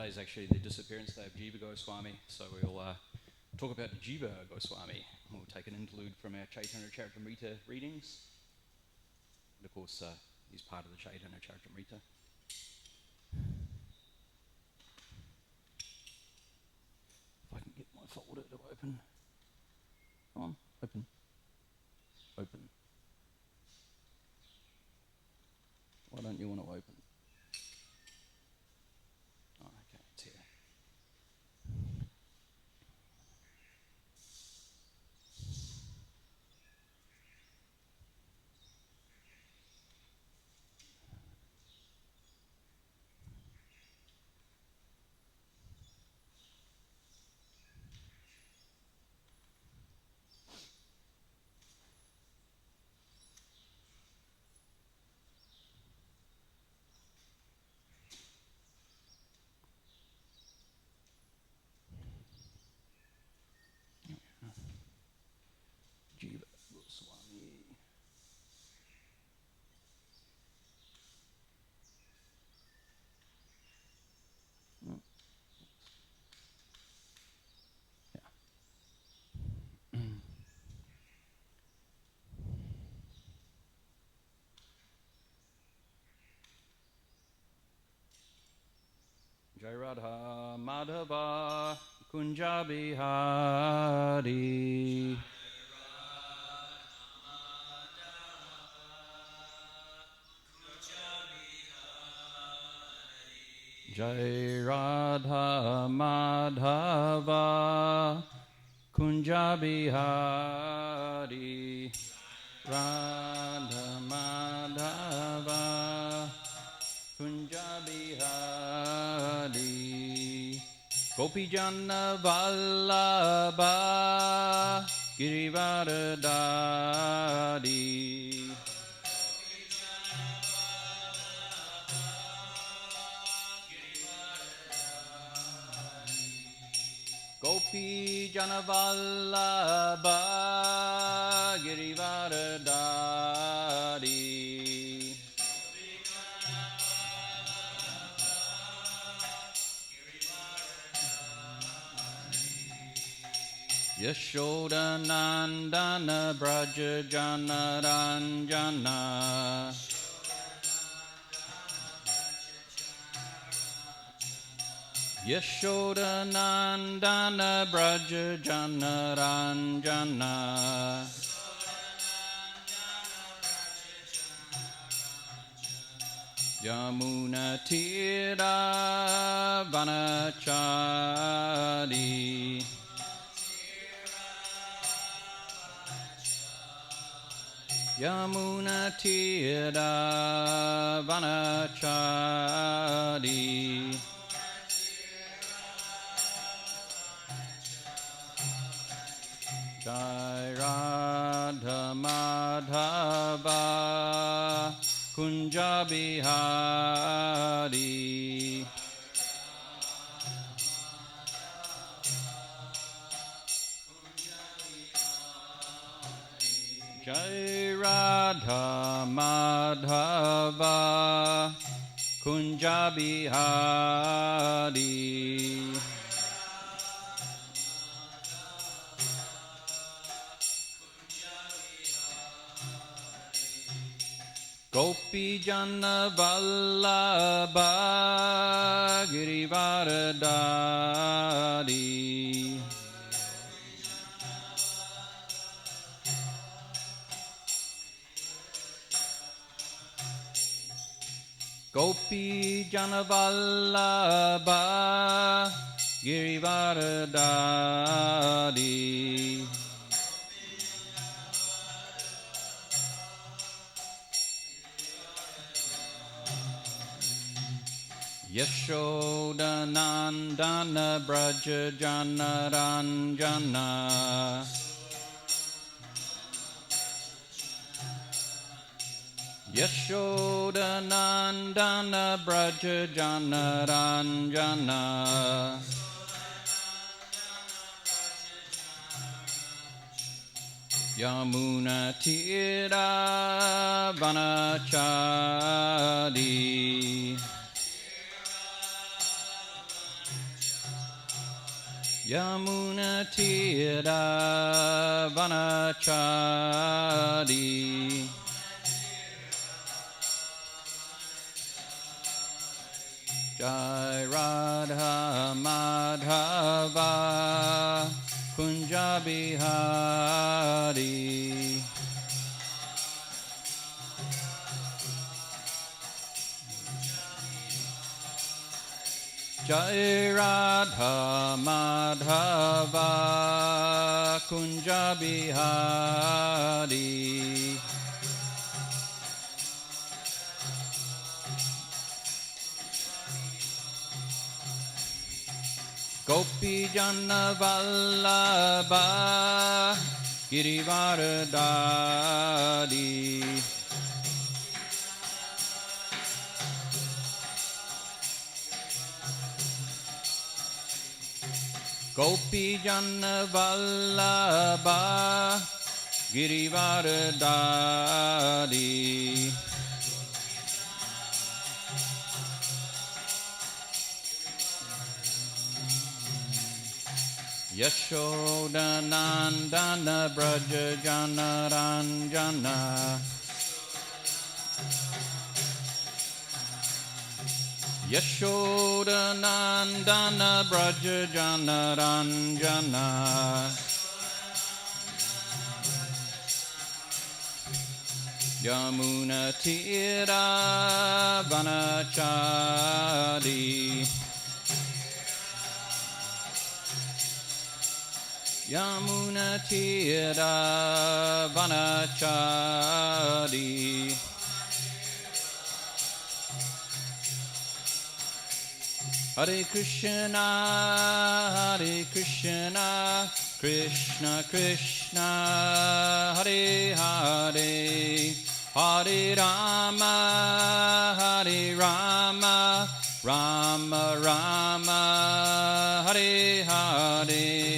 today is actually the disappearance day of Jiva Goswami, so we'll talk about Jiva Goswami. We'll take an interlude from our Caitanya Caritamrita readings. And of course, he's part of the Caitanya Caritamrita. If I can get my folder to open. Come on, open. Open. Why don't you want to open? Oh, okay, it's here. Jiva Goswami. Jai Radha Madhava Kunja Bihari. Jai Radha Madhava Kunja Bihari. Radha Madhava Kunja Bihari. Gopi Jana Vallabha Girivardhari. Gopi Jana Vallabha Girivardhari. Yashoda Nandana Braja Jana Ranjana. Yashoda Nandana Braja Jana Ranjana. Yamuna Tira Vanachari. Yamuna Tira Vanachari. Jai Radha Madhava Kunja Bihari. Jai Radha Madhava Kunja Bihari. Gopi Jana Vallabha Girivardhari. Gopi Jana Vallabha Girivardhari. Yashoda Nandana Braja Jana Ranjana. Yashoda Nandana Braja Jana Ranjana. Yamuna Tira Vanachari. Yamuna Tira Vanachari Jai Radha Madhava Kunja Bihari Jai Radha Madhava Kunja Bihari Gopi Jana Vallabha Girivardhari Gopi Jana Vallabha Girivardhari Yashodanandana Braja Jana Ranjana Yashodanandana Braja Jana Ranjana Yamuna Tira Vanachari Yamuna Tira Vanachari Hare Krishna, Krishna Krishna, Hare Hare, Hare Rama, Rama Rama, Hare Hare.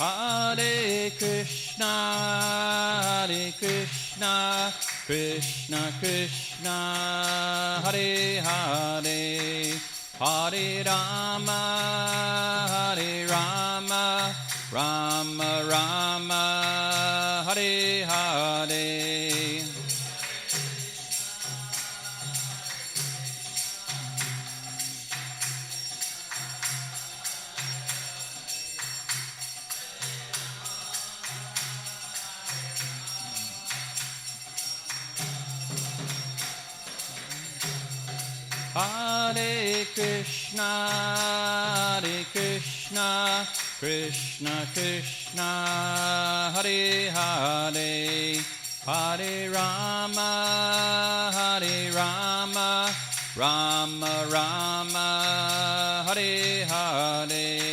Hare Krishna, Krishna Krishna, Hare Hare, Hare Rama, Rama Rama, Hare Hare. Hare Krishna, Krishna Krishna, Hare Hare, Hare Rama, Rama Rama, Hare Hare.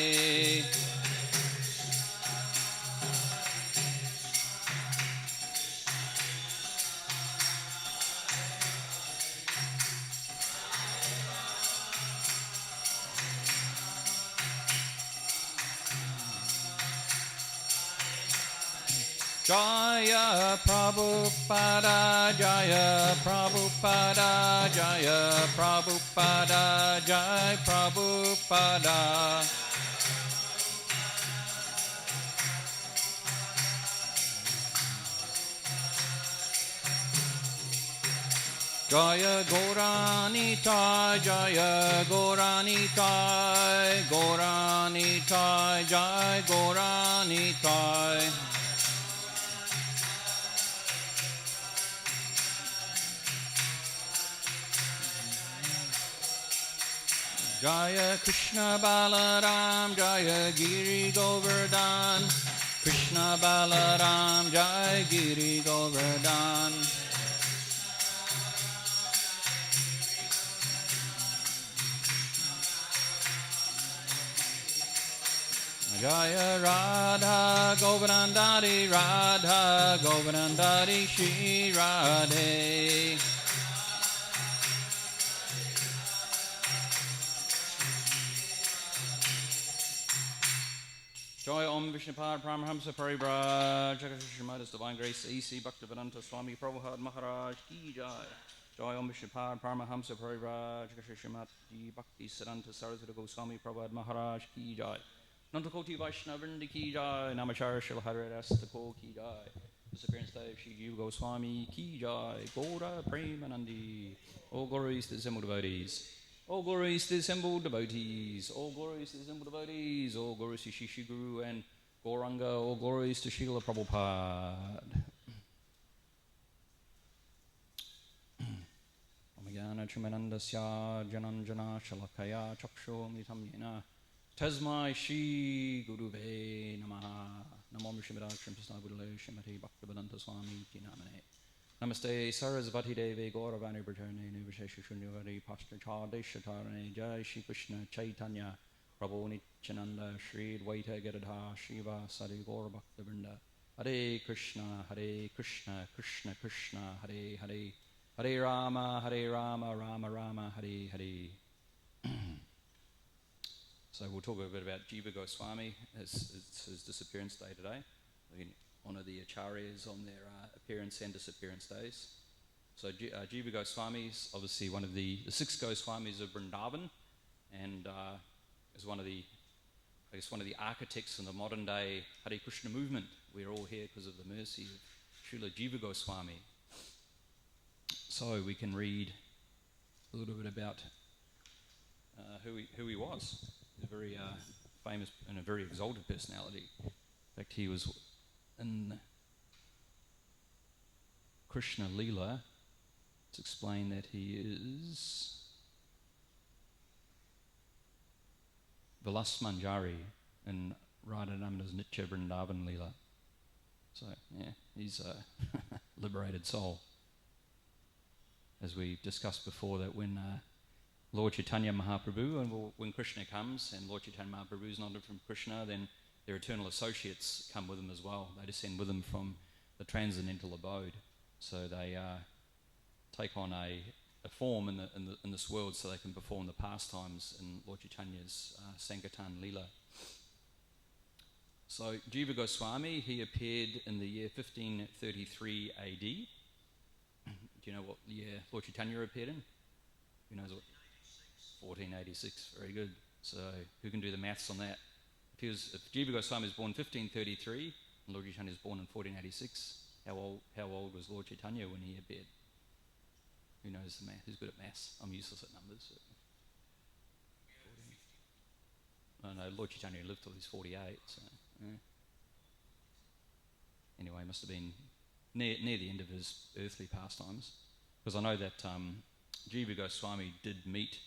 Jaya Prabhupada, Jaya Prabhupada, Jaya Prabhupada, Jaya Prabhupada. Jaya Gauranita, Jaya Gauranita, Gauranita, Jaya Gauranita. Jaya Krishna Balaram, Jaya Giri Govardhan, Krishna Balaram, Jaya Giri Govardhan. Jaya Radha Govardhandari, Radha Govardhandari Shri Radhe. Joy Om Vishnupad Paramahamsa Parivraj Srimad His Divine Grace A.C. Bhaktivedanta Swami Prabhupada Maharaj Ki Jai. Joy Om Vishnupad Paramahamsa Parivraj Srimad Bhakti Siddhanta Saraswati Goswami Prabhupada Maharaj Ki Jai. Nantakoti Vaishnavrinda Ki Jai. Namachara Shil Harirastako Ki Jai. Disappearance Day of Shri Jiva Goswami Ki Jai. Gaura Premanandi. All glories to the assembled devotees. All glories to the assembled devotees. All glories to the assembled devotees. All glories to Shishi Guru and Gauranga. All glories to Srila Prabhupada. Omagana Trimanandasya Jananjana Shalakaya Chaksho Mitam Yena Tasmai Shri Guruve Namaha Namo Shimadaksham Prasna Budale Shimati Bhaktivedanta Swami Kinamane Namaste Sarasvati Devi Gauravani Bhatane Nivashesha Shunyavadi Pastra Deshatarane Jai Shri Krishna Chaitanya Prabhu Nityananda Shri Dvaita Gadadha Shiva Sadi Gaur Bhaktivinoda Hare Krishna Krishna Krishna Hare Hare Hare Rama Rama Rama Hare Hare. So we'll talk a bit about Jiva Goswami. It's his disappearance day today. We honour the acharyas on their appearance and disappearance days. So Jiva Goswami is obviously one of the 6 Goswamis of Vrindavan, and is one of the architects in the modern day Hare Krishna movement. We're all here because of the mercy of Srila Jiva Goswami. So we can read a little bit about who he was. He's a very famous and a very exalted personality. In fact, he was in Krishna Leela. It's explained that he is Vilas Manjari in Radharamanuja's Nitya Vrindavan Leela. So, yeah, he's a liberated soul. As we discussed before, that when Lord Chaitanya Mahaprabhu, and when Krishna comes, and Lord Chaitanya Mahaprabhu is not from Krishna, then their eternal associates come with him as well. They descend with him from the transcendental abode. So they take on a form in this world so they can perform the pastimes in Lord Chaitanya's Sankirtan Leela. So Jiva Goswami, he appeared in the year 1533 AD. Do you know what year Lord Chaitanya appeared in? Who knows what? 1486. Very good. So who can do the maths on that? If Jiva Goswami was born 1533 and Lord Chaitanya was born in 1486, how old was Lord Chaitanya when he appeared? Who knows the math? Who's good at maths? I'm useless at numbers. So. No, Lord Chaitanya lived till he was 48. So, yeah. Anyway, must have been near the end of his earthly pastimes, because I know that Jiva Goswami did meet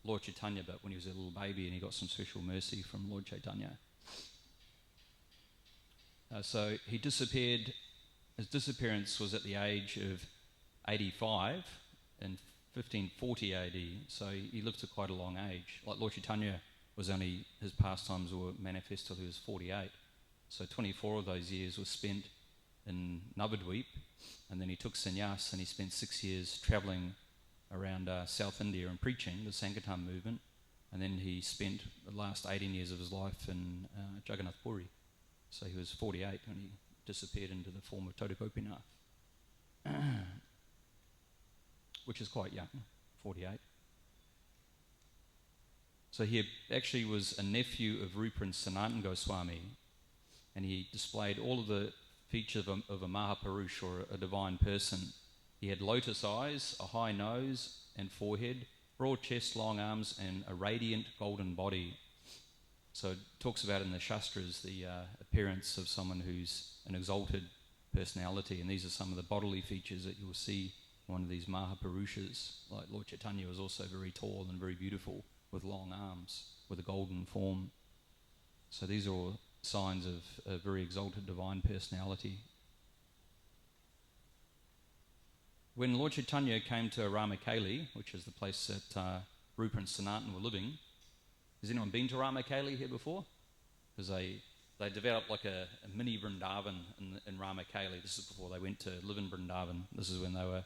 Lord Chaitanya, but when he was a little baby, and he got some special mercy from Lord Chaitanya. So he disappeared. His disappearance was at the age of 85 in 1540 AD. So he lived to quite a long age. Like Lord Chaitanya his pastimes were manifest till he was 48. So 24 of those years were spent in Navadvip, and then he took sannyas and he spent 6 years travelling around South India and preaching the Sankirtan movement, and then he spent the last 18 years of his life in Jagannath Puri. So he was 48 when he disappeared into the form of Tota Gopinath, which is quite young, 48. So he actually was a nephew of Rupa and Sanatan Goswami, and he displayed all of the features of a Mahapurush, or a divine person. He had lotus eyes, a high nose and forehead, broad chest, long arms, and a radiant golden body. So it talks about in the Shastras the appearance of someone who's an exalted personality, and these are some of the bodily features that you'll see in one of these Mahapurushas. Like Lord Chaitanya was also very tall and very beautiful, with long arms, with a golden form. So these are all signs of a very exalted divine personality. When Lord Chaitanya came to Ramakeli, which is the place that Rupa and Sanatan were living, has anyone been to Ramakeli here before? Because they developed like a mini Vrindavan in Ramakeli. This is before they went to live in Vrindavan. This is when they were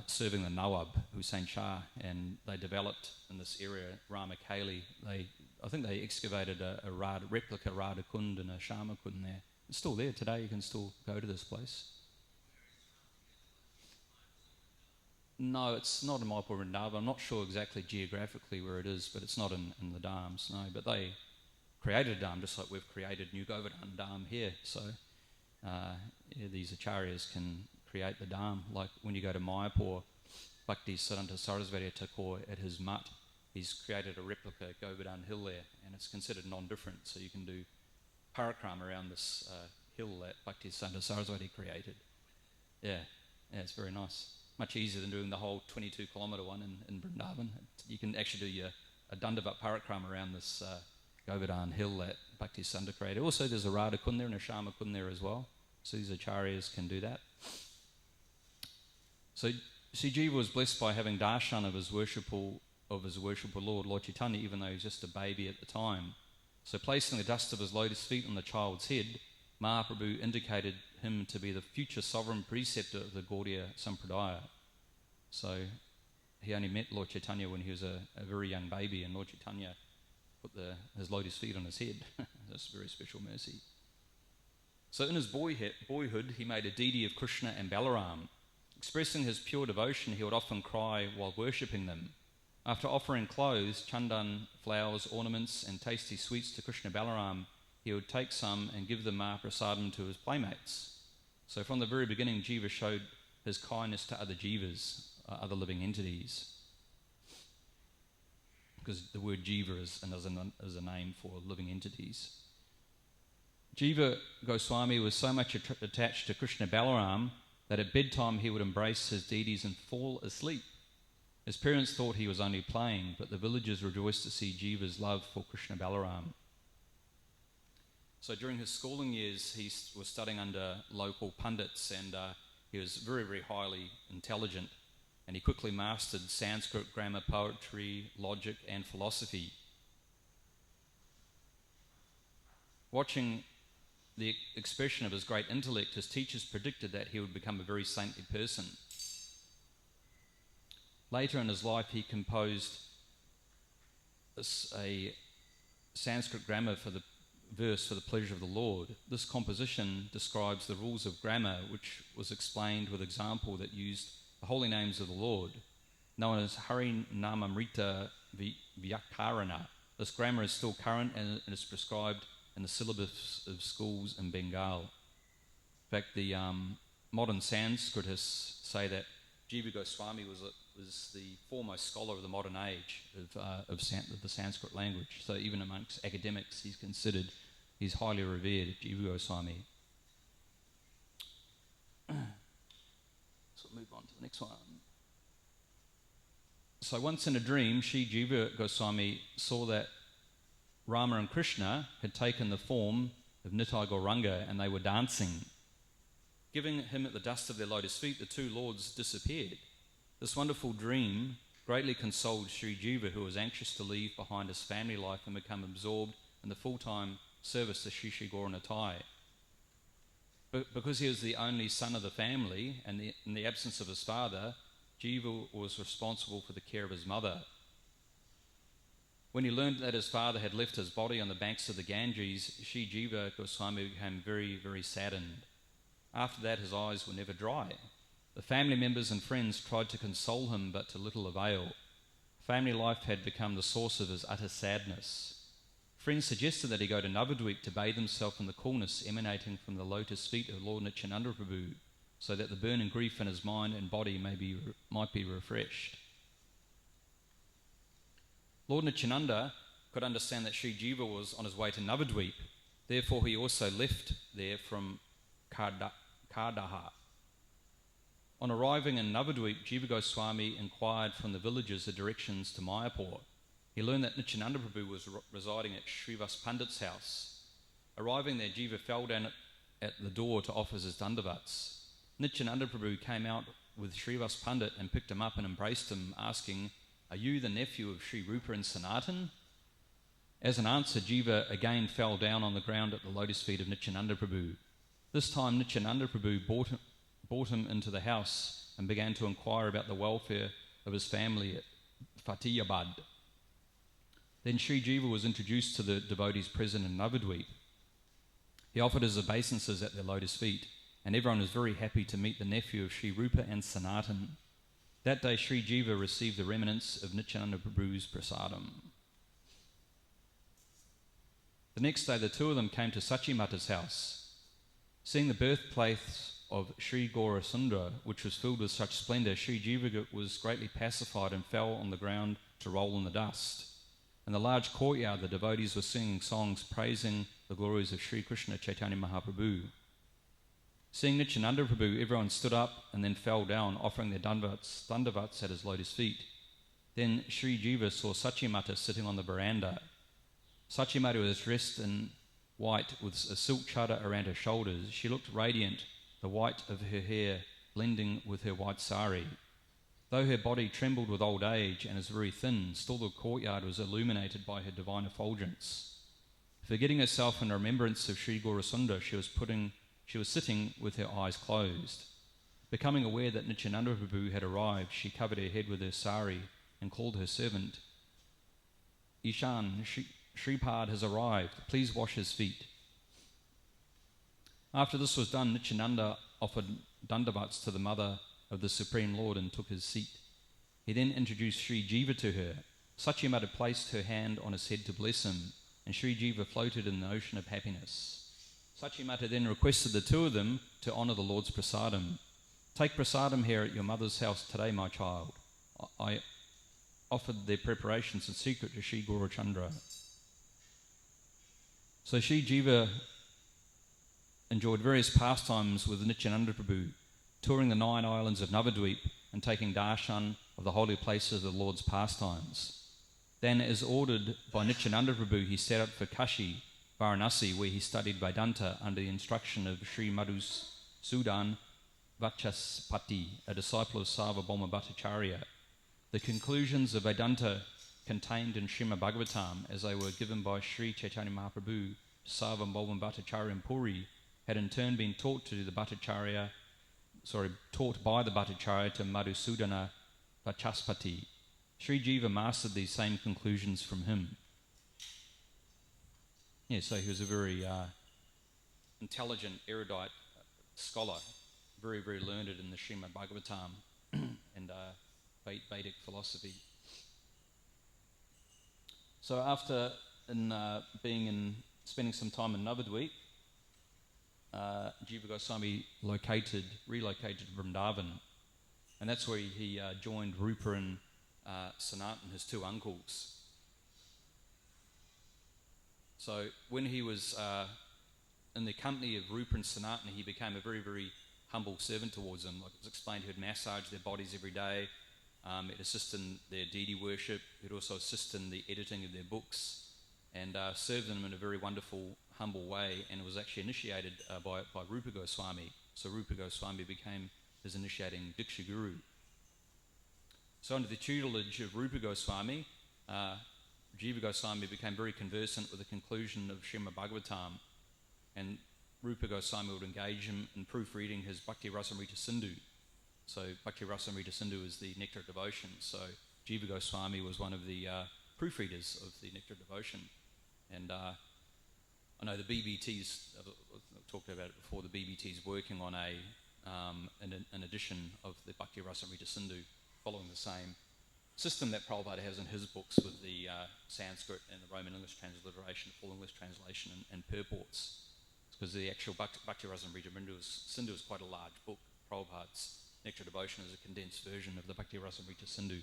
serving the Nawab, Hussain Shah, and they developed in this area, Ramakeli. I think they excavated a replica Radha Kund and a Shama Kund there. It's still there today. You can still go to this place. No, it's not in Mayapur Vrindavan. I'm not sure exactly geographically where it is, but it's not in the dams, no. But they created a dam just like we've created New Govardhana dam here. So these acharyas can create the dam. Like when you go to Mayapur, Bhakti Siddhanta Sarasvati Thakur at his mutt, he's created a replica Govardhana hill there, and it's considered non-different. So you can do parikrama around this hill that Bhakti Siddhanta Sarasvati created. Yeah, it's very nice. Much easier than doing the whole 22-kilometre one in Vrindavan. You can actually do a Dandavat parikrama around this Govardhana hill that Bhakti Siddhanta created. Also, there's a Radha Kund there and a Shama Kund there as well. So these acharyas can do that. So Sri Jiva was blessed by having darshan of his worshipful Lord Chaitanya, even though he was just a baby at the time. So placing the dust of his lotus feet on the child's head, Mahaprabhu indicated him to be the future sovereign preceptor of the Gaudiya Sampradaya. So he only met Lord Chaitanya when he was a very young baby, and Lord Chaitanya put his lotus feet on his head. That's a very special mercy. So in his boyhood, he made a deity of Krishna and Balaram. Expressing his pure devotion, he would often cry while worshipping them. After offering clothes, chandan, flowers, ornaments, and tasty sweets to Krishna Balaram, he would take some and give them Mahaprasadam to his playmates. So from the very beginning, Jiva showed his kindness to other jivas, other living entities. Because the word jiva is a name for living entities. Jiva Goswami was so much attached to Krishna Balaram that at bedtime he would embrace his deities and fall asleep. His parents thought he was only playing, but the villagers rejoiced to see Jiva's love for Krishna Balaram. So during his schooling years, he was studying under local pundits, and he was very, very highly intelligent, and he quickly mastered Sanskrit, grammar, poetry, logic, and philosophy. Watching the expression of his great intellect, his teachers predicted that he would become a very saintly person. Later in his life, he composed a Sanskrit grammar for the verse for the pleasure of the Lord. This composition describes the rules of grammar, which was explained with example that used the holy names of the Lord, known as Harinamamrita Vyakarana. This grammar is still current and is prescribed in the syllabus of schools in Bengal. In fact, the modern Sanskritists say that Jiva Goswami was the foremost scholar of the modern age of the Sanskrit language. So even amongst academics, he's highly revered, Jiva Goswami. So we'll move on to the next one. So once in a dream, Sri Jiva Goswami saw that Rama and Krishna had taken the form of Nitai Gauranga and they were dancing. Giving him at the dust of their lotus feet, the two lords disappeared. This wonderful dream greatly consoled Sri Jiva, who was anxious to leave behind his family life and become absorbed in the full-time service to Sri Sri Gaura Nitai. But because he was the only son of the family and in the absence of his father, Jiva was responsible for the care of his mother. When he learned that his father had left his body on the banks of the Ganges, Sri Jiva Goswami became very, very saddened. After that, his eyes were never dry. The family members and friends tried to console him, but to little avail. Family life had become the source of his utter sadness. Friends suggested that he go to Navadvip to bathe himself in the coolness emanating from the lotus feet of Lord Nityananda Prabhu, so that the burning grief in his mind and body might be refreshed. Lord Nityananda could understand that Sri Jiva was on his way to Navadvip. Therefore, he also left there from Kardaha. On arriving in Navadvip, Jiva Goswami inquired from the villagers the directions to Mayapur. He learned that Nityananda Prabhu was residing at Srivas Pandit's house. Arriving there, Jiva fell down at the door to offer his dandavats. Nityananda Prabhu came out with Srivas Pandit and picked him up and embraced him, asking, "Are you the nephew of Sri Rupa and Sanatan?" As an answer, Jiva again fell down on the ground at the lotus feet of Nityananda Prabhu. This time, Nityananda Prabhu brought him into the house and began to inquire about the welfare of his family at Fatiyabad. Then Sri Jiva was introduced to the devotees present in Navadvip. He offered his obeisances at their lotus feet, and everyone was very happy to meet the nephew of Sri Rupa and Sanatan. That day, Sri Jiva received the remnants of Nityananda Prabhu's prasadam. The next day, the two of them came to Sachimata's house. Seeing the birthplace of Sri Gaurasundra, which was filled with such splendour, Sri Jiva was greatly pacified and fell on the ground to roll in the dust. In the large courtyard, the devotees were singing songs praising the glories of Sri Krishna Chaitanya Mahaprabhu. Seeing Nityananda Prabhu, everyone stood up and then fell down, offering their dandavats at his lotus feet. Then Sri Jiva saw Sachimata sitting on the veranda. Sachimata was dressed in white with a silk chadar around her shoulders. She looked radiant, the white of her hair blending with her white sari. Though her body trembled with old age and is very thin, still the courtyard was illuminated by her divine effulgence. Forgetting herself in remembrance of Sri Gaurasundra, she was sitting with her eyes closed. Becoming aware that Nityananda Prabhu had arrived, she covered her head with her sari and called her servant, "Ishan, Shripad has arrived. Please wash his feet." After this was done, Nityananda offered dandavats to the mother of the Supreme Lord and took his seat. He then introduced Sri Jiva to her. Sachimata placed her hand on his head to bless him, and Sri Jiva floated in the ocean of happiness. Sachimata then requested the two of them to honour the Lord's prasadam. "Take prasadam here at your mother's house today, my child." I offered their preparations in secret to Sri Gaurachandra. So Sri Jiva enjoyed various pastimes with Nityananda Prabhu, touring the 9 islands of Navadvip and taking darshan of the holy places of the Lord's pastimes. Then, as ordered by Nityananda Prabhu, he set out for Kashi, Varanasi, where he studied Vedanta under the instruction of Sri Madhusudan Vachaspati, a disciple of Sarvabhauma Bhattacharya. The conclusions of Vedanta contained in Srimad Bhagavatam, as they were given by Sri Chaitanya Mahaprabhu to Sarvabhauma Bhattacharya in Puri, had in turn been taught by the Bhattacharya to Madhusudana Vachaspati. Sri Jiva mastered these same conclusions from him. Yeah, so he was a very intelligent, erudite scholar, very, very learned in the Srimad Bhagavatam and Vedic philosophy. So after spending some time in Navadvip, Jiva Goswami relocated to Vrindavan, and that's where he joined Rupa and Sanatan, his two uncles. So when he was in the company of Rupa and Sanatan, he became a very, very humble servant towards them. Like it was explained, he would massage their bodies every day, he'd assist in their deity worship, he'd also assist in the editing of their books, and serve them in a very wonderful, humble way, and it was actually initiated by Rupa Goswami. So Rupa Goswami became his initiating Diksha Guru. So under the tutelage of Rupa Goswami, Jiva Goswami became very conversant with the conclusion of Srimad Bhagavatam, and Rupa Goswami would engage him in proofreading his Bhakti Rasamrita Sindhu. So Bhakti Rasamrita Sindhu is the Nectar of Devotion. So Jiva Goswami was one of the proofreaders of the Nectar of Devotion. And I know the BBT's, I've talked about it before, the BBT's working on an edition of the Bhakti Rasamrita Sindhu, following the same system that Prabhupada has in his books with the Sanskrit and the Roman English transliteration, full English translation and purports. Because the actual Bhakti Rasamrita Sindhu is quite a large book. Prabhupada's Nectar of Devotion is a condensed version of the Bhakti Rasamrita Sindhu,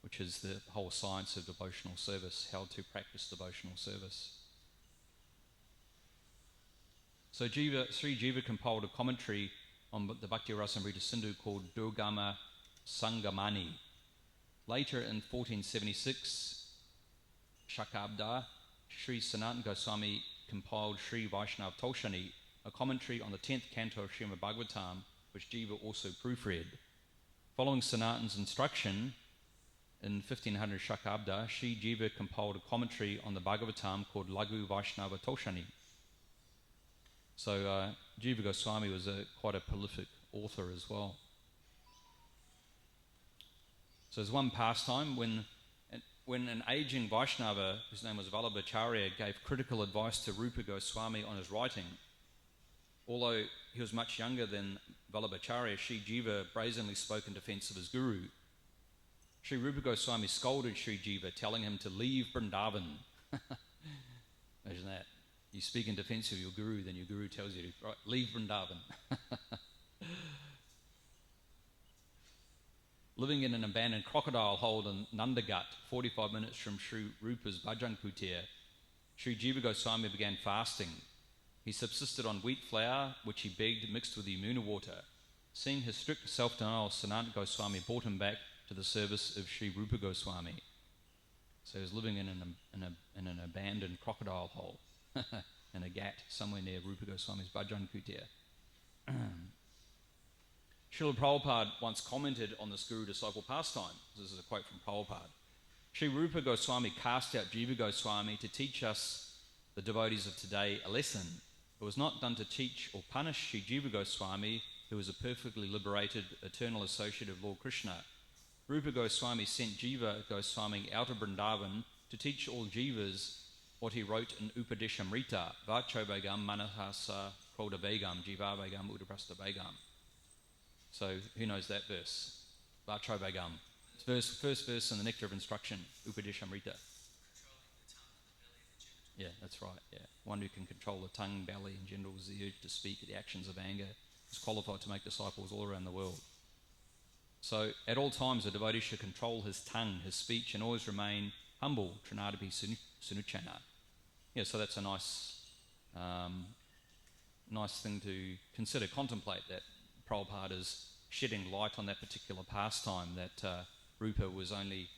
which is the whole science of devotional service, how to practice devotional service. So Sri Jiva compiled a commentary on the Bhakti Rasamrita Sindhu called Durgama Sangamani. Later in 1476, Shakabda, Sri Sanatan Goswami compiled Sri Vaishnava Toshani, a commentary on the 10th canto of Srimad Bhagavatam, which Jiva also proofread. Following Sanatan's instruction, in 1500 Shakabda, Sri Jiva compiled a commentary on the Bhagavatam called Laghu Vaishnava Toshani. So Jiva Goswami was quite a prolific author as well. So there's one pastime when when an aging Vaishnava, whose name was Vallabhacharya, gave critical advice to Rupa Goswami on his writing, although he was much younger than Vallabhacharya, Sri Jiva brazenly spoke in defense of his guru. Sri Rupa Goswami scolded Sri Jiva, telling him to leave Vrindavan. Imagine that. You speak in defense of your guru, then your guru tells you to leave Vrindavan. Living in an abandoned crocodile hole in Nandagat, 45 minutes from Sri Rupa's Bhajan Kutir, Sri Jiva Goswami began fasting. He subsisted on wheat flour, which he begged mixed with Yamuna water. Seeing his strict self-denial, Sanat Goswami brought him back to the service of Sri Rupa Goswami. So he was living in an abandoned crocodile hole in a ghat somewhere near Rupa Goswami's Bhajan Kutir. Srila Prabhupada once commented on this guru-disciple pastime. This is a quote from Prabhupada. Sri Rupa Goswami cast out Jiva Goswami to teach us, the devotees of today, a lesson. It was not done to teach or punish Sri Jiva Goswami, who was a perfectly liberated, eternal associate of Lord Krishna. Rupa Goswami sent Jiva Goswami out of Vrindavan to teach all Jivas what he wrote in Upadeshamrita, Vachobhagam Manahasa Krodavegam Jivavegam Udaprastabhagam. So who knows that verse? Vachobhagam. It's first verse in the Nectar of Instruction, Upadeshamrita. Yeah, that's right, yeah. One who can control the tongue, belly, and genitals, the urge to speak, the actions of anger, is qualified to make disciples all around the world. So at all times, a devotee should control his tongue, his speech, and always remain humble, trinadapi sunuchana. Yeah, so that's a nice thing to consider, contemplate, that Prabhupada is shedding light on that particular pastime, that Rupa was only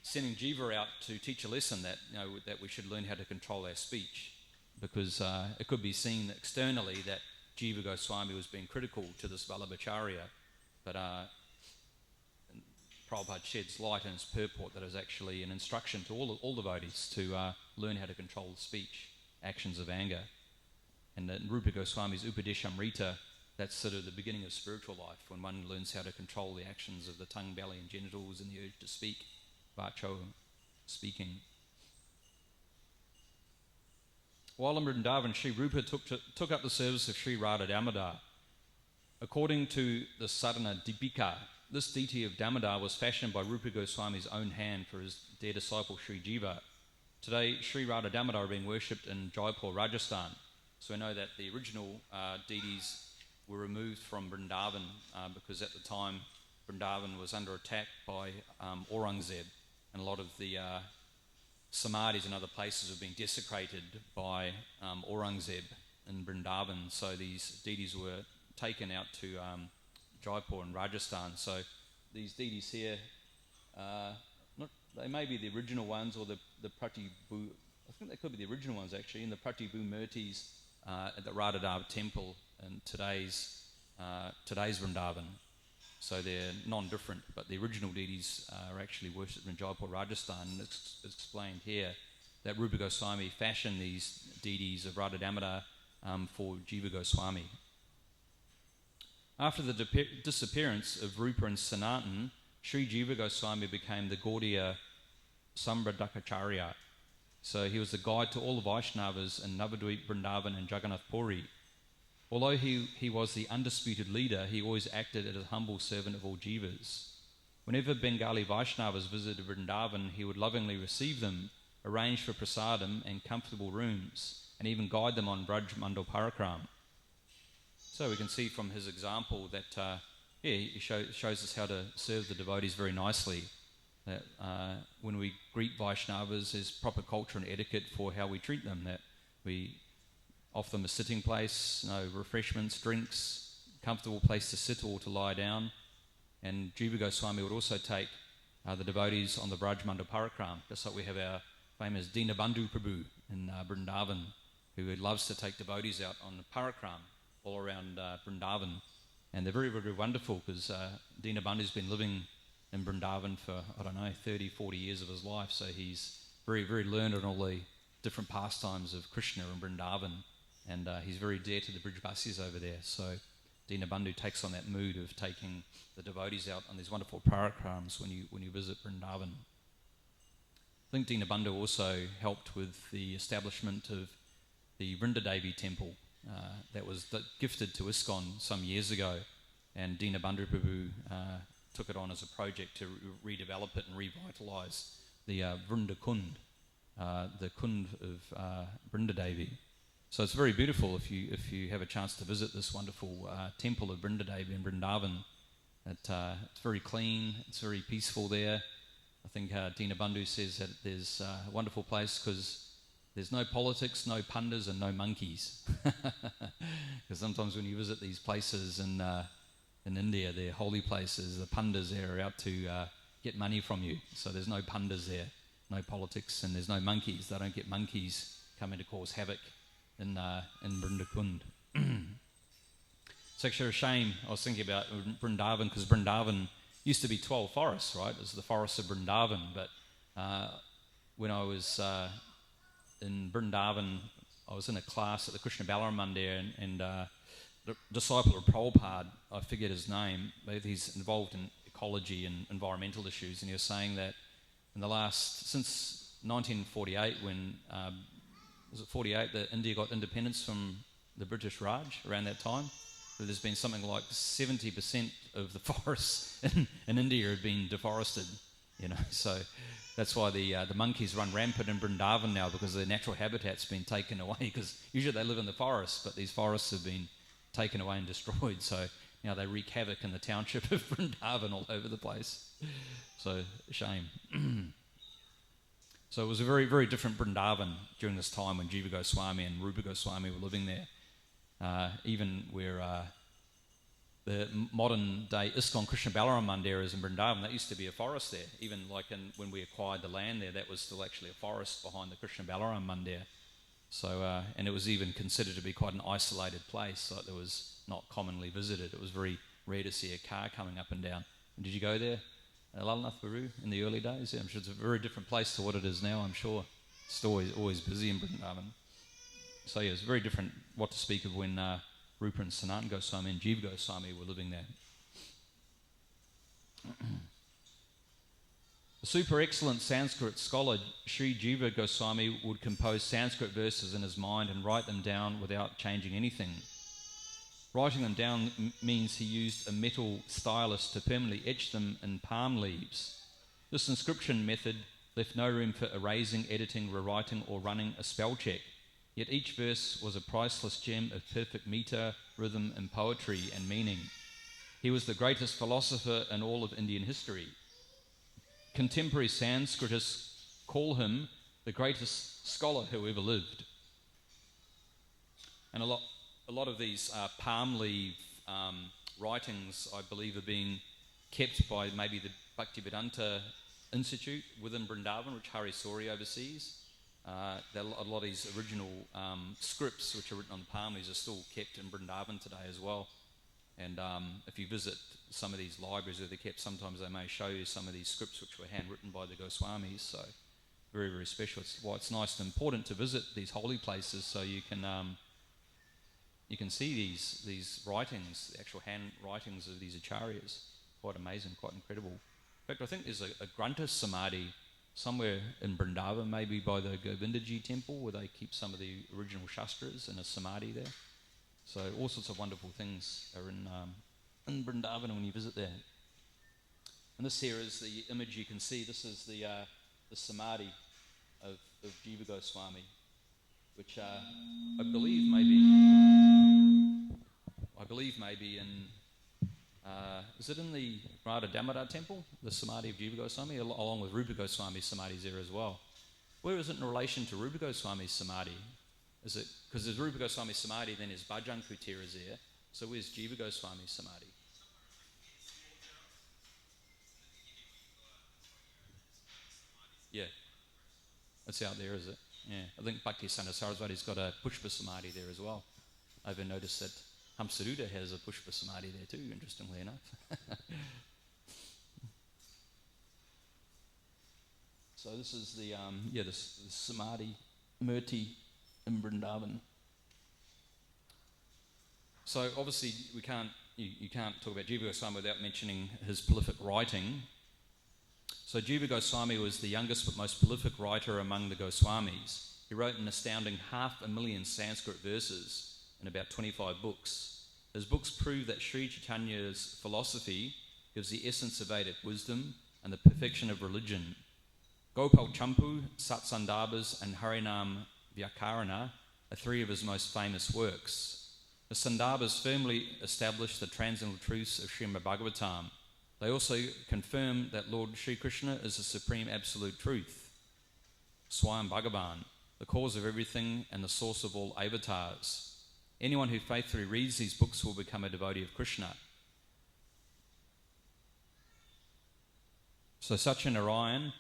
sending Jiva out to teach a lesson that, that we should learn how to control our speech, because it could be seen externally that Jiva Goswami was being critical to this Vallabhacharya, but Prabhupada sheds light in his purport that is actually an instruction to all devotees to learn how to control speech, actions of anger. And in Rupa Goswami's Upadeshamrita, that's sort of the beginning of spiritual life, when one learns how to control the actions of the tongue, belly, and genitals, and the urge to speak, vacho, speaking. While in Vrindavan, Sri Rupa took up the service of Sri Radha Damodar. According to the Sadhana Deepika, this deity of Damodar was fashioned by Rupa Goswami's own hand for his dear disciple Sri Jiva. Today, Sri Radha Damodar are being worshipped in Jaipur, Rajasthan. So we know that the original deities were removed from Vrindavan because at the time Vrindavan was under attack by Aurangzeb, and a lot of the samadhis and other places were being desecrated by Aurangzeb in Vrindavan. So these deities were taken out to Jaipur in Rajasthan. So these deities here, they may be the original ones, or the Pratibhu, I think they could be the original ones actually, in the Pratibhu Murtis at the Radhadar temple in today's Vrindavan. So they're non-different, but the original deities are actually worshipped in Jaipur, Rajasthan. And it's explained here that Rupa Goswami fashioned these deities of Radha Damodar for Jiva Goswami. After the disappearance of Rupa and Sanatan, Sri Jiva Goswami became the Gaudiya Sambradakacharya. So he was the guide to all the Vaishnavas in Navadvip, Vrindavan and Jagannath Puri. Although he was the undisputed leader, he always acted as a humble servant of all Jivas. Whenever Bengali Vaishnavas visited Vrindavan, he would lovingly receive them, arrange for prasadam and comfortable rooms, and even guide them on Braj Mandal Parakram. So we can see from his example that he shows us how to serve the devotees very nicely. That when we greet Vaishnavas, there's proper culture and etiquette for how we treat them, that we offer them a sitting place, refreshments, drinks, comfortable place to sit or to lie down. And Jiva Goswami would also take the devotees on the Braj Mandal Parakram, just like we have our famous Dinabandhu Prabhu in Vrindavan, who loves to take devotees out on the Parakram all around Vrindavan. And they're very, very wonderful, because Dinabandhu's been living in Vrindavan for, 30, 40 years of his life. So he's very, very learned on all the different pastimes of Krishna in Vrindavan. And he's very dear to the Brijbasis over there. So Dinabandhu takes on that mood of taking the devotees out on these wonderful parakrams when you visit Vrindavan. think Dinabandhu also helped with the establishment of the Vrindadevi temple that was gifted to ISKCON some years ago, and Dinabandhu Prabhu took it on as a project to redevelop it and revitalise the Vrinda Kund, the Kund of Vrindadevi. So it's very beautiful if you have a chance to visit this wonderful temple of Vrindadevi in Vrindavan. It's very clean, it's very peaceful there. I think Dinabandhu says that there's a wonderful place because there's no politics, no pandas, and no monkeys. Because sometimes when you visit these places in India, they're holy places, the pandas there are out to get money from you. So there's no pandas there, no politics, and there's no monkeys. They don't get monkeys coming to cause havoc in Vrindakund. It's actually a shame. I was thinking about Vrindavan, because Vrindavan used to be 12 forests, right? It was the forests of Vrindavan. But when I was in Vrindavan, I was in a class at the Krishna Balaram Mandir, and the disciple of Prabhupada, I forget his name, but he's involved in ecology and environmental issues, and he was saying that since 1948, when, was it 48 that India got independence from the British Raj, around that time, that there's been something like 70% of the forests in India have been deforested, so that's why the monkeys run rampant in Vrindavan now, because their natural habitat's been taken away, because usually they live in the forests, but these forests have been taken away and destroyed, so now they wreak havoc in the township of Vrindavan all over the place. So, a shame. So it was a very, very different Vrindavan during this time when Jiva Goswami and Rupa Goswami were living there. Even where the modern day ISKCON Krishna Balaram Mandir is in Vrindavan, that used to be a forest there. Even like when we acquired the land there, that was still actually a forest behind the Krishna Balaram Mandir. So, and it was even considered to be quite an isolated place, like it was not commonly visited. It was very rare to see a car coming up and down. And did you go there, Lalanath Baru, in the early days? Yeah, I'm sure it's a very different place to what it is now, I'm sure. It's still always busy in Vrindavan. So yeah, it's very different what to speak of when Rupa and Sanatan Goswami and Jiva Goswami were living there. A super excellent Sanskrit scholar, Sri Jiva Goswami, would compose Sanskrit verses in his mind and write them down without changing anything. Writing them down means he used a metal stylus to permanently etch them in palm leaves. This inscription method left no room for erasing, editing, rewriting, or running a spell check. Yet each verse was a priceless gem of perfect meter, rhythm, and poetry and meaning. He was the greatest philosopher in all of Indian history. Contemporary Sanskritists call him the greatest scholar who ever lived. And a lot of these palm leaf writings, I believe, are being kept by maybe the Bhaktivedanta Institute within Vrindavan, which Hari Sori oversees. A lot of these original scripts, which are written on palm leaves, are still kept in Vrindavan today as well. And if you visit some of these libraries where they're kept, sometimes they may show you some of these scripts which were handwritten by the Goswamis. So very, very special. It's why it's nice and important to visit these holy places, so you can see these writings, the actual handwritings of these acharyas. Quite amazing, quite incredible. In fact, I think there's a Grantha Samadhi somewhere in Vrindavan, maybe by the Govindaji temple, where they keep some of the original Shastras in a Samadhi there. So all sorts of wonderful things are in Vrindavan when you visit there. And this here is the image you can see. This is the Samadhi of Jiva Goswami, which I believe maybe in is it in the Radha Damodar temple, the Samadhi of Jiva Goswami, along with Rupa Goswami's Samadhi's there as well. Where is it in relation to Rupa Goswami's Samadhi? Is it because there's Rupa Goswami's Samadhi, then there's Bhajan Kutira's there. So where's Jiva Goswami's Samadhi? Yeah, it's out there, is it? Yeah, I think Bhakti Santa Saraswati's got a Pushpa Samadhi there as well. I've even noticed that Hamsaruda has a Pushpa Samadhi there too, interestingly enough. So this is the Samadhi Murti in Vrindavan. So obviously you can't talk about Jiva Goswami without mentioning his prolific writing. So Jiva Goswami was the youngest but most prolific writer among the Goswamis. He wrote an astounding 500,000 Sanskrit verses in about 25 books. His books prove that Sri Chaitanya's philosophy gives the essence of Vedic wisdom and the perfection of religion. Gopal Champu, Satsandarbhas and Harinam Vyakarana are three of his most famous works. The Sandarbhas firmly establish the transcendental truths of Srimad Bhagavatam. They also confirm that Lord Sri Krishna is the supreme absolute truth, Swayam Bhagavan, the cause of everything and the source of all avatars. Anyone who faithfully reads these books will become a devotee of Krishna. So Satyanarayan,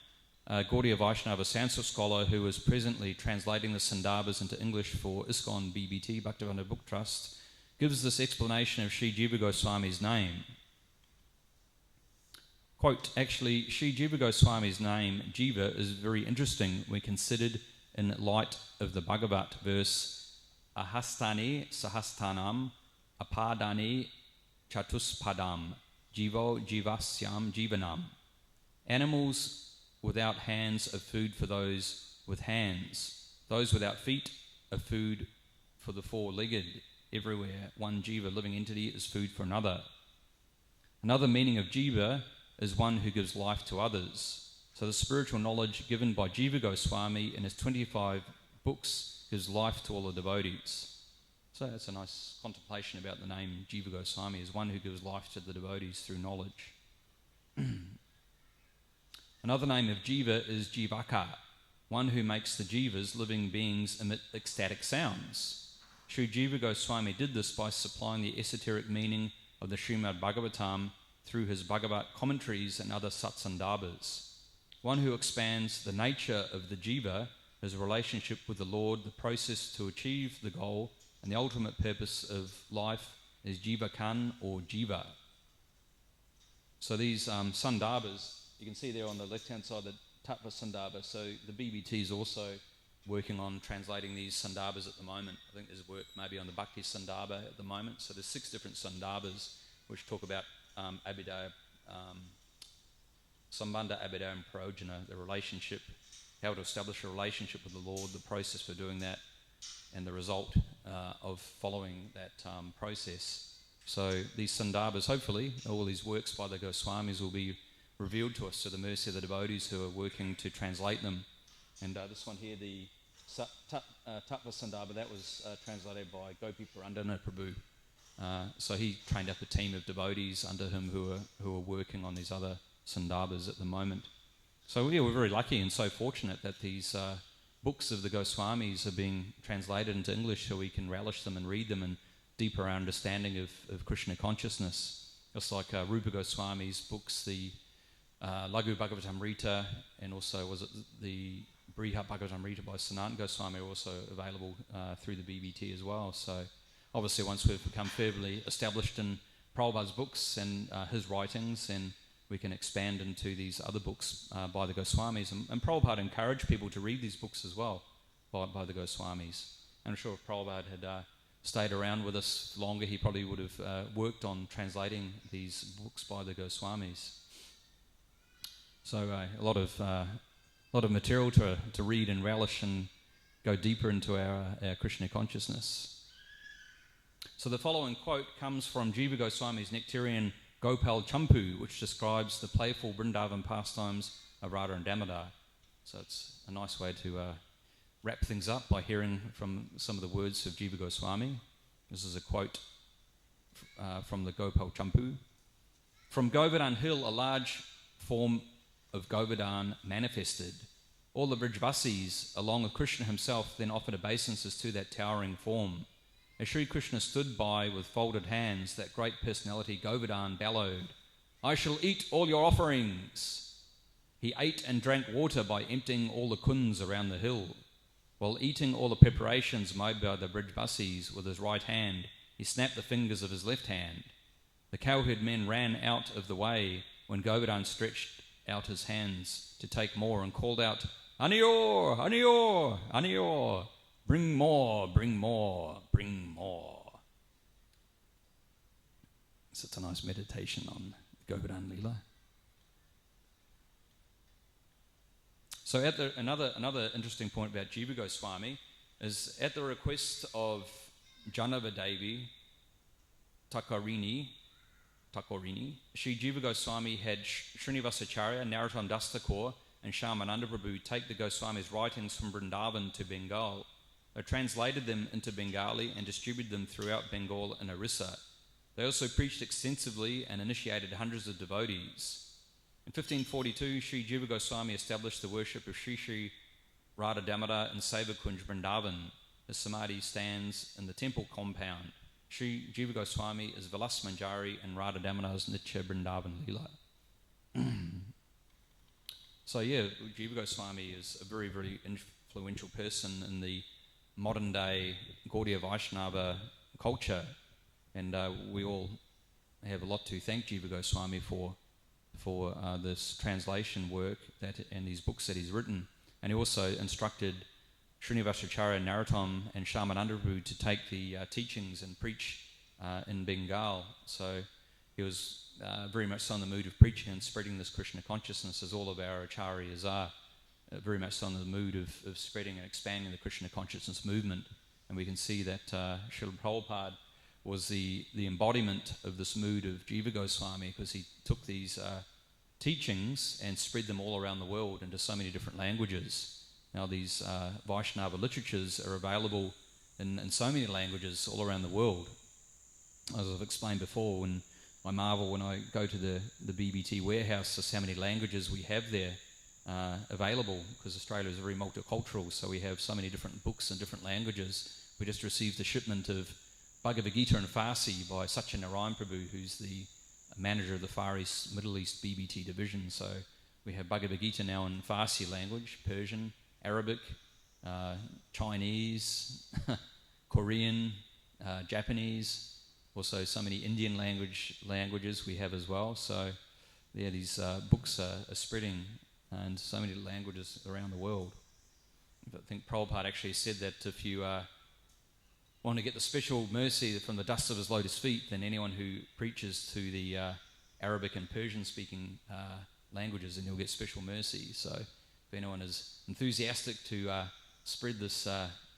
Gaudiya Vaishnava Sanskrit scholar who is presently translating the Sandarbhas into English for ISKCON BBT, Bhaktivinoda Book Trust, gives this explanation of Sri Jiva Goswami's name. Quote, actually, Sri Jiva Goswami's name, Jiva, is very interesting when considered in light of the Bhagavat verse, Ahastani sahastanam apadani chatuspadam jivo jivasyam jivanam. Animals without hands are food for those with hands. Those without feet are food for the four-legged. Everywhere, one jiva, living entity, is food for another. Another meaning of jiva is one who gives life to others. So the spiritual knowledge given by Jiva Goswami in his 25 books gives life to all the devotees. So that's a nice contemplation about the name Jiva Goswami, as one who gives life to the devotees through knowledge. Another name of Jiva is Jivaka, one who makes the Jivas, living beings, emit ecstatic sounds. Sri Jiva Goswami did this by supplying the esoteric meaning of the Srimad Bhagavatam through his Bhagavat commentaries and other satsandarbhas. One who expands the nature of the jiva, his relationship with the Lord, the process to achieve the goal, and the ultimate purpose of life is jivakan or jiva. So these sandarbhas, you can see there on the left-hand side the Tattva Sandarbha. So the BBT is also working on translating these sandarbhas at the moment. I think there's work maybe on the Bhakti Sandarbha at the moment. So there's 6 different sandarbhas which talk about Abhidaya, Sambandha, Abhidaya and Prayojana, the relationship, how to establish a relationship with the Lord, the process for doing that, and the result of following that process. So these sandarbhas, hopefully, all these works by the Goswamis will be revealed to us to the mercy of the devotees who are working to translate them. And this one here, the Tattva Sandarbha, that was translated by Gopi Purandana Prabhu. So he trained up a team of devotees under him who are working on these other sandarbhas at the moment. So yeah, we're very lucky and so fortunate that these books of the Goswamis are being translated into English so we can relish them and read them and deeper our understanding of Krishna consciousness. Just like Rupa Goswami's books, the Laghu Bhagavatamrita, and also was it the Brihat Bhagavatamrita by Sanatana Goswami are also available through the BBT as well. So obviously once we've become firmly established in Prabhupada's books and his writings, then we can expand into these other books by the Goswamis. And Prabhupada encouraged people to read these books as well by the Goswamis. And I'm sure if Prabhupada had stayed around with us longer, he probably would have worked on translating these books by the Goswamis. So a lot of material to read and relish and go deeper into our Krishna consciousness. So the following quote comes from Jiva Goswami's Nectarian Gopal Champu, which describes the playful Vrindavan pastimes of Radha and Damodar. So it's a nice way to wrap things up by hearing from some of the words of Jiva Goswami. This is a quote from the Gopal Champu. From Govardhana hill, a large form of Govardhana manifested. All the Vrajvasis, along with Krishna himself, then offered obeisances to that towering form. As Sri Krishna stood by with folded hands, that great personality Govardhana bellowed, "I shall eat all your offerings." He ate and drank water by emptying all the kunds around the hill. While eating all the preparations made by the Vrajvasis with his right hand, he snapped the fingers of his left hand. The cowherd men ran out of the way when Govardhana stretched out his hands to take more and called out, "Anior, Anior, Anior, bring more, bring more, bring more." So it's a nice meditation on Govardhana Leela. So another interesting point about Jiva Goswami is at the request of Janava Devi Takarini, Sri Jiva Goswami had Srinivasacharya, Narottam Das Thakur and Shyamananda Prabhu take the Goswami's writings from Vrindavan to Bengal. They translated them into Bengali and distributed them throughout Bengal and Orissa. They also preached extensively and initiated hundreds of devotees. In 1542, Sri Jiva Goswami established the worship of Sri Sri Radha Damodar in Sevakunj, Vrindavan. His samadhi stands in the temple compound. Sri Jiva Goswami is Vilas Manjari and Radha Damodar's Nitya Vrindavan Leela. So yeah, Jiva Goswami is a very, very influential person in the modern day Gaudiya Vaishnava culture, and we all have a lot to thank Jiva Goswami for this translation work and these books that he's written. And he also instructed Srinivasacharya, Narottam and Shyamananda Prabhu to take the teachings and preach in Bengal. So he was very much so in the mood of preaching and spreading this Krishna consciousness, as all of our acharyas are, very much so in the mood of spreading and expanding the Krishna consciousness movement. And we can see that Srila Prabhupada was the embodiment of this mood of Jiva Goswami, because he took these teachings and spread them all around the world into so many different languages. Now these Vaishnava literatures are available in so many languages all around the world. As I've explained before, I marvel when I go to the BBT warehouse just how many languages we have there available, because Australia is very multicultural, so we have so many different books in different languages. We just received a shipment of Bhagavad Gita in Farsi by Satyanarayan Prabhu, who's the manager of the Far East, Middle East BBT division. So we have Bhagavad Gita now in Farsi language, Persian, Arabic, Chinese, Korean, Japanese, also so many Indian languages we have as well. So yeah, these books are spreading in so many languages around the world. I think Prabhupada actually said that if you want to get the special mercy from the dust of his lotus feet, then anyone who preaches to the Arabic and Persian speaking languages, then you'll get special mercy. So if anyone is enthusiastic to spread this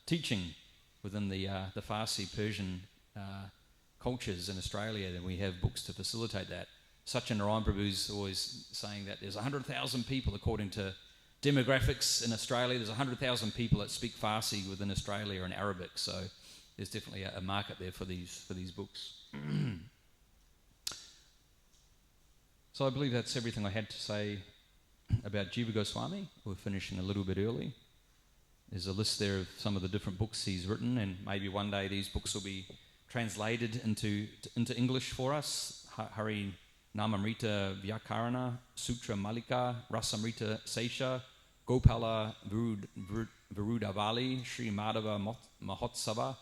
teaching within the Farsi Persian cultures in Australia, then we have books to facilitate that. Satyanarayan Prabhu is always saying that there's 100,000 people, according to demographics in Australia, there's 100,000 people that speak Farsi within Australia and Arabic. So there's definitely a market there for these books. So I believe that's everything I had to say about Jiva Goswami. We're finishing a little bit early. There's a list there of some of the different books he's written, and maybe one day these books will be translated into English for us. Hari Namamrita Vyakarana, Sutra Malika, Rasamrita Sesha, Gopala Virudavali, Sri Madhava Mahotsava,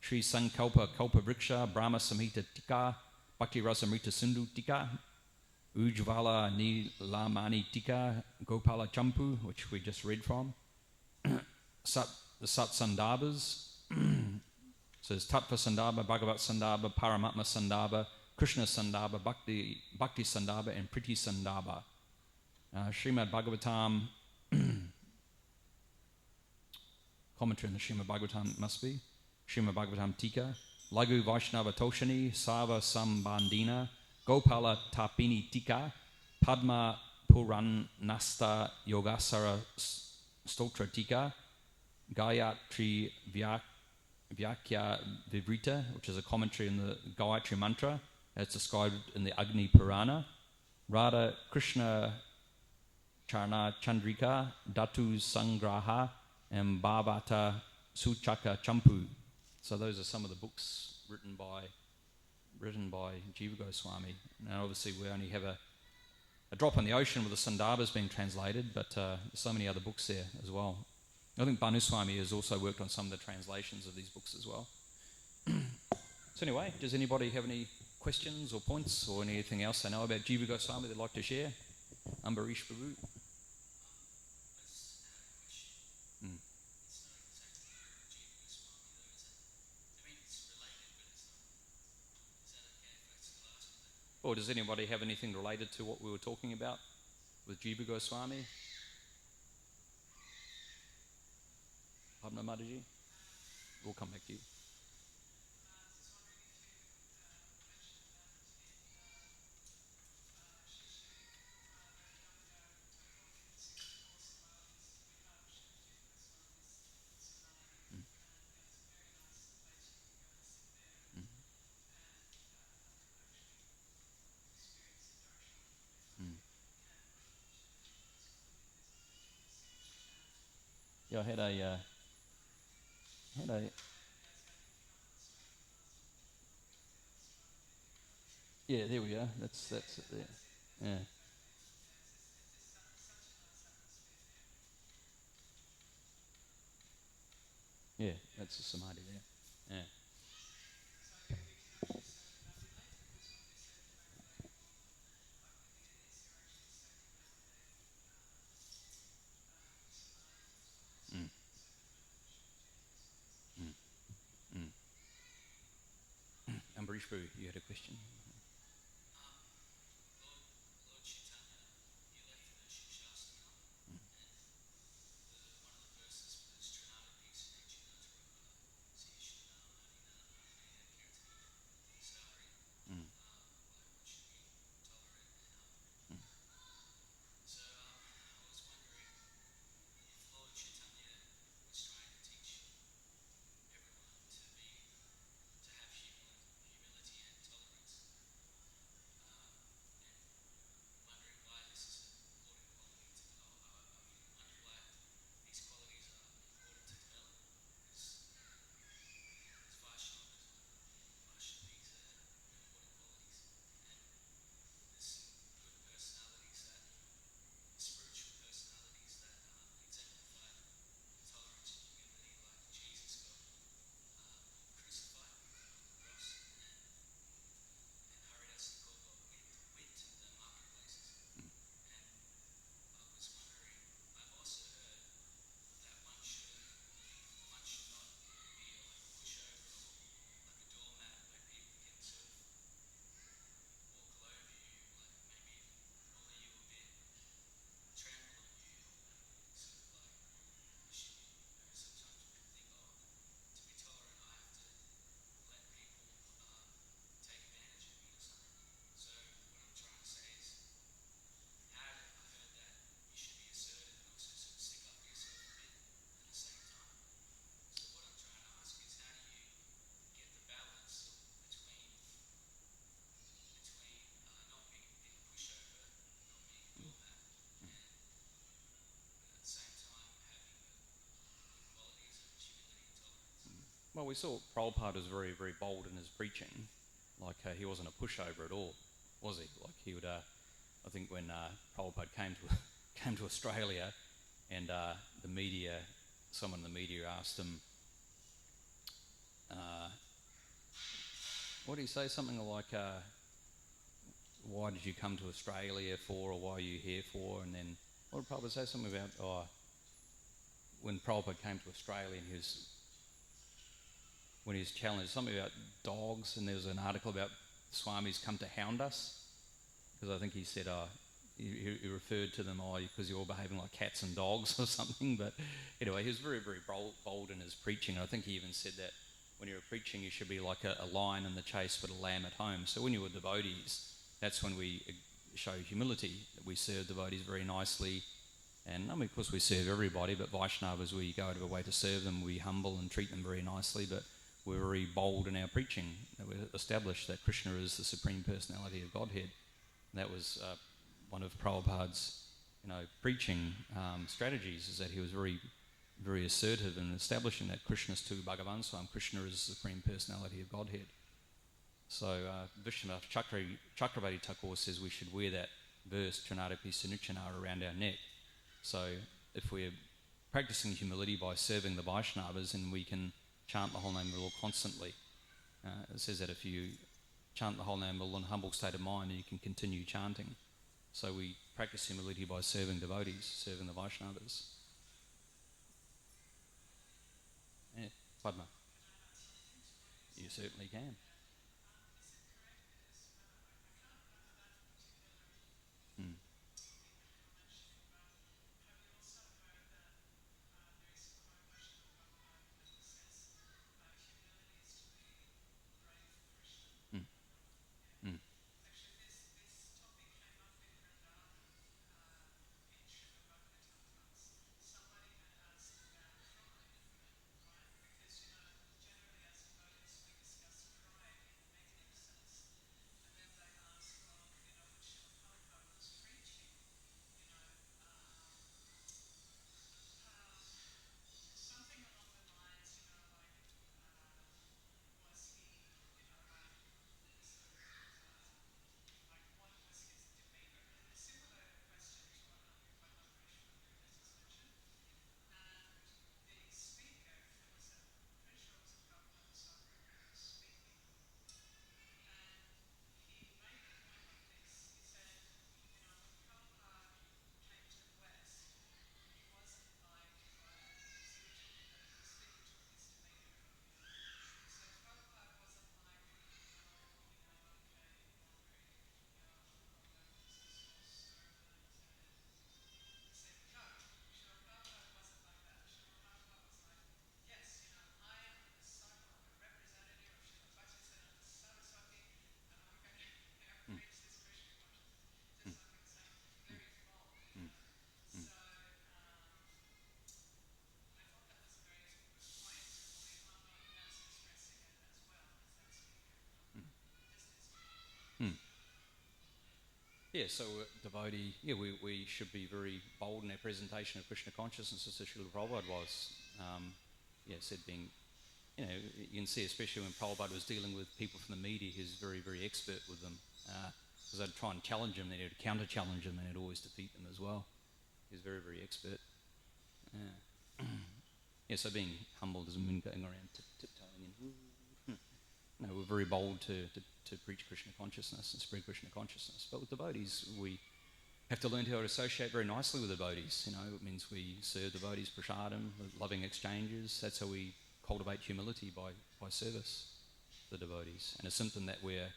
Sri Sankalpa Kalpa Vriksha, Brahma Samhita Tika, Bhakti Rasamrita Sindhu Tika, Ujvala Nilamani Tika, Gopala Champu, which we just read from, the Sat Sandarbhas. So there's Tattva Sandarbha, Bhagavat Sandarbha, Paramatma Sandarbha, Krishna Sandarbha, Bhakti Sandarbha, and Priti Sandarbha. Srimad Bhagavatam, commentary on the Srimad Bhagavatam must be, Srimad Bhagavatam Tika, Lagu Vaishnava Toshani, Sava Sambandina, Gopala Tapini Tika, Padma Puranasta Yogasara Stotra Tika, Gayatri Vyakya Vivrita, which is a commentary on the Gayatri Mantra, as described in the Agni Purana, Radha Krishna Charna Chandrika, Datu Sangraha, and Bhavata Suchaka Champu. So those are some of the books written by Jiva Goswami. Now obviously we only have a drop in the ocean with the Sandarbhas being translated, but there's so many other books there as well. I think Bhanuswami has also worked on some of the translations of these books as well. So anyway, does anybody have any questions or points or anything else they know about Jiva Goswami they'd like to share? Ambarish Prabhu. Or does anybody have anything related to what we were talking about with Jiva Goswami? No, Mataji? We'll come back to you. Mm. Mm. Mm. Yeah, I had a yeah. There we go. That's it there. Yeah, yeah. That's the samadhi there. Yeah. Mm. Mm. Mm. Ambarishbu, you had a question? Mm. Mm. Well, we saw Prabhupada was very, very bold in his preaching. Like, he wasn't a pushover at all, was he? Like, he would, I think when Prabhupada came to came to Australia, and the media, someone in the media asked him, what did he say? Something like, why did you come to Australia for, or why are you here for? And then, what did Prabhupada say? Something about, when Prabhupada came to Australia and when he was challenged, something about dogs, and there was an article about Swami's come to hound us, because I think he said, he referred to them, because you're all behaving like cats and dogs or something. But anyway, he was very, very bold in his preaching. I think he even said that when you're preaching, you should be like a lion in the chase but a lamb at home. So when you were devotees, that's when we show humility. We serve devotees very nicely. And I mean, of course, we serve everybody, but Vaishnavas, we go out of our way to serve them. We humble and treat them very nicely, but we're very bold in our preaching. We established that Krishna is the Supreme Personality of Godhead. And that was one of Prabhupada's, preaching strategies, is that he was very, very assertive in establishing that Krishna's tu Bhagavan Swam. Krishna is the Supreme Personality of Godhead. So Vishwanath Chakravarti Thakur says we should wear that verse, Trinadapi Sanuchana, around our neck. So if we're practicing humility by serving the Vaishnavas, and we can chant the whole name of the Lord constantly. It says that if you chant the whole name of the Lord in a humble state of mind, you can continue chanting. So we practice humility by serving devotees, serving the Vaishnavas. Yeah, Padma. You certainly can. Mm. So devotee, we should be very bold in our presentation of Krishna consciousness, as Srila Prabhupada was. Said being, you can see especially when Prabhupada was dealing with people from the media, he was very, very expert with them. Because they'd try and challenge him, then he'd counter-challenge them, and he'd always defeat them as well. He was very, very expert. So being humble doesn't mean going around tiptoeing and no, we're very bold to preach Krishna consciousness and spread Krishna consciousness. But with devotees, we have to learn how to associate very nicely with devotees. It means we serve devotees, prasadam, loving exchanges. That's how we cultivate humility, by service to the devotees. And a symptom that we're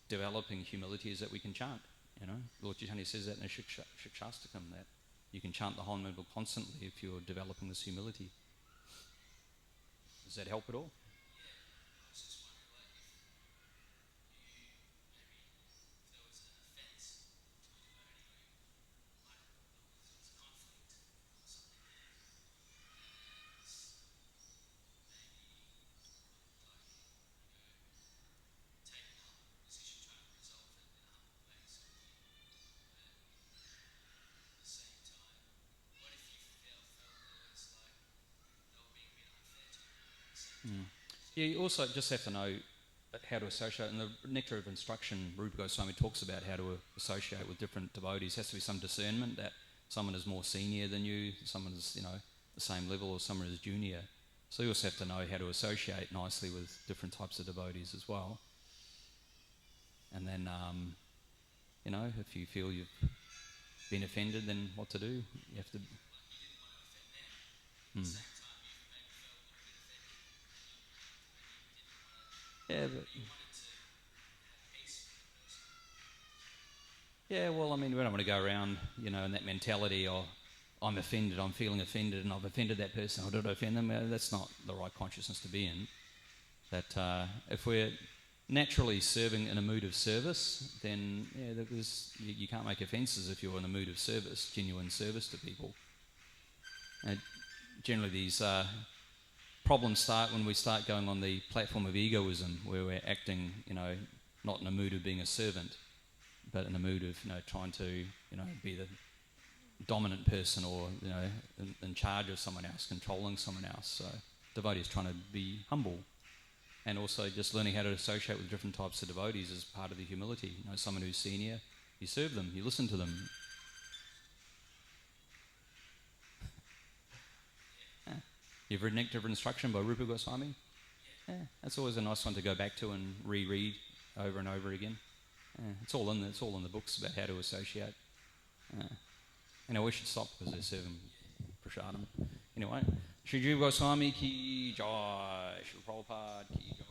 developing humility is that we can chant. Lord Caitanya says that in the Shikshastakam, that you can chant the whole Bible constantly if you're developing this humility. Does that help at all? You also just have to know how to associate. In the Nectar of Instruction, Rupa Goswami talks about how to associate with different devotees. There has to be some discernment that someone is more senior than you, someone is, the same level, or someone is junior. So you also have to know how to associate nicely with different types of devotees as well. And then, if you feel you've been offended, then what to do? You have to... Yeah, but... Yeah, well, we don't want to go around, in that mentality of, I'm offended, I'm feeling offended, and I've offended that person, or did I offend them? That's not the right consciousness to be in. That if we're naturally serving in a mood of service, then you can't make offences if you're in a mood of service, genuine service to people. Generally these problems start when we start going on the platform of egoism, where we're acting, not in a mood of being a servant, but in a mood of, trying to, be the dominant person, or, in charge of someone else, controlling someone else. So devotees trying to be humble, and also just learning how to associate with different types of devotees is part of the humility. Someone who's senior, you serve them, you listen to them. You've read Nectar of Instruction by Rupa Goswami? Yeah, that's always a nice one to go back to and reread over and over again. It's all in the books about how to associate. We should stop because they're serving prasadam. Anyway, Shri Jiva Goswami ki jai, Shri Prabhupada ki jai.